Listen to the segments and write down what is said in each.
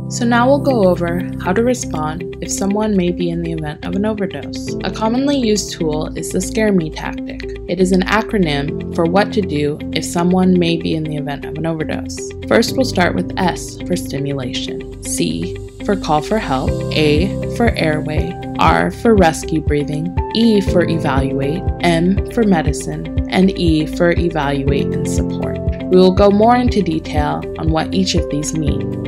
So now we'll go over how to respond if someone may be in the event of an overdose. A commonly used tool is the S.C.A.R.E tactic. It is an acronym for what to do if someone may be in the event of an overdose. First, we'll start with S for stimulation, C for call for help, A for airway, R for rescue breathing, E for evaluate, M for medicine, and E for evaluate and support. We will go more into detail on what each of these mean.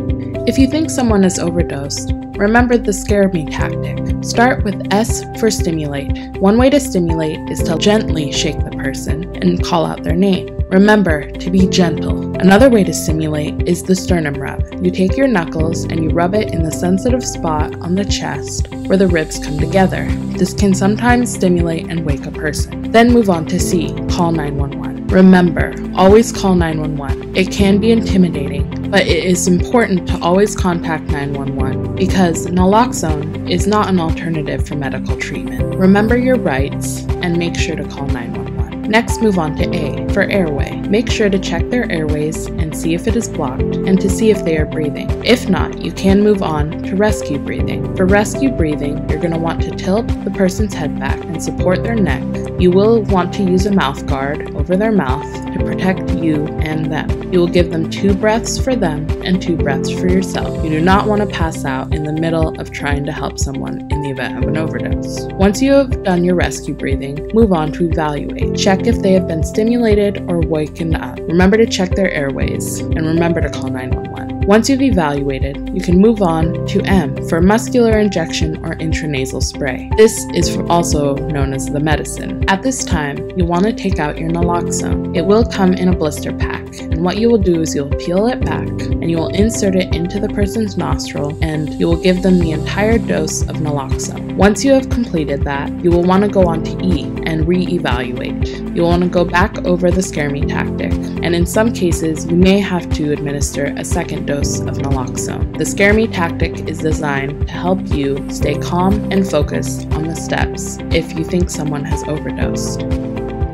If you think someone is overdosed, remember the S.C.A.R.E tactic. Start with S for stimulate. One way to stimulate is to gently shake the person and call out their name. Remember to be gentle. Another way to stimulate is the sternum rub. You take your knuckles and you rub it in the sensitive spot on the chest where the ribs come together. This can sometimes stimulate and wake a person. Then move on to C, call 911. Remember, always call 911. It can be intimidating, but it is important to always contact 911 because naloxone is not an alternative for medical treatment. Remember your rights and make sure to call 911. Next, move on to A for airway. Make sure to check their airways and see if it is blocked and to see if they are breathing. If not, you can move on to rescue breathing. For rescue breathing, you're going to want to tilt the person's head back and support their neck. You will want to use a mouth guard over their mouth to protect you and them. You will give them 2 breaths for them and 2 breaths for yourself. You do not want to pass out in the middle of trying to help someone in the event of an overdose. Once you have done your rescue breathing, move on to evaluate. Check if they have been stimulated or wakened up. Remember to check their airways and remember to call 911. Once you've evaluated, you can move on to M for muscular injection or intranasal spray. This is also known as the medicine. At this time, you want to take out your naloxone. It will come in a blister pack, and what you will do is you'll peel it back and you will insert it into the person's nostril and you will give them the entire dose of naloxone. Once you have completed that, you will want to go on to E and re-evaluate. You'll want to go back over the S.C.A.R.E tactic, and in some cases, you may have to administer a second dose of naloxone. The S.C.A.R.E tactic is designed to help you stay calm and focused on the steps if you think someone has overdosed.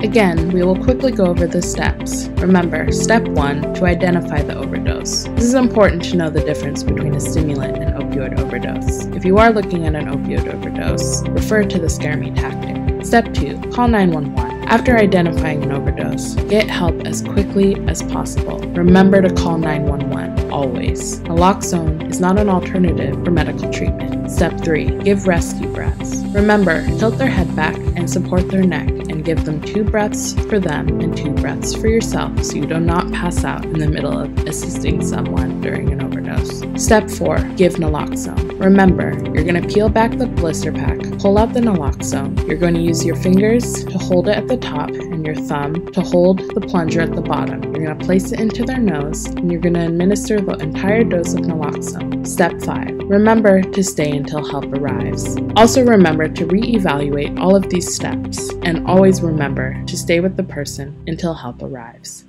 Again, we will quickly go over the steps. Remember, step 1, to identify the overdose. This is important to know the difference between a stimulant and opioid overdose. If you are looking at an opioid overdose, refer to the S.C.A.R.E tactic. Step 2, call 911. After identifying an overdose, get help as quickly as possible. Remember to call 911, always. Naloxone is not an alternative for medical treatment. Step 3, give rescue breaths. Remember, tilt their head back and support their neck and give them 2 breaths for them and 2 breaths for yourself so you do not pass out in the middle of assisting someone during an overdose. Step 4, give naloxone. Remember, you're going to peel back the blister pack, pull out the naloxone. You're going to use your fingers to hold it at the top and your thumb to hold the plunger at the bottom. You're going to place it into their nose and you're going to administer the entire dose of naloxone. Step 5, remember to stay until help arrives. Also remember to re-evaluate all of these steps and always remember to stay with the person until help arrives.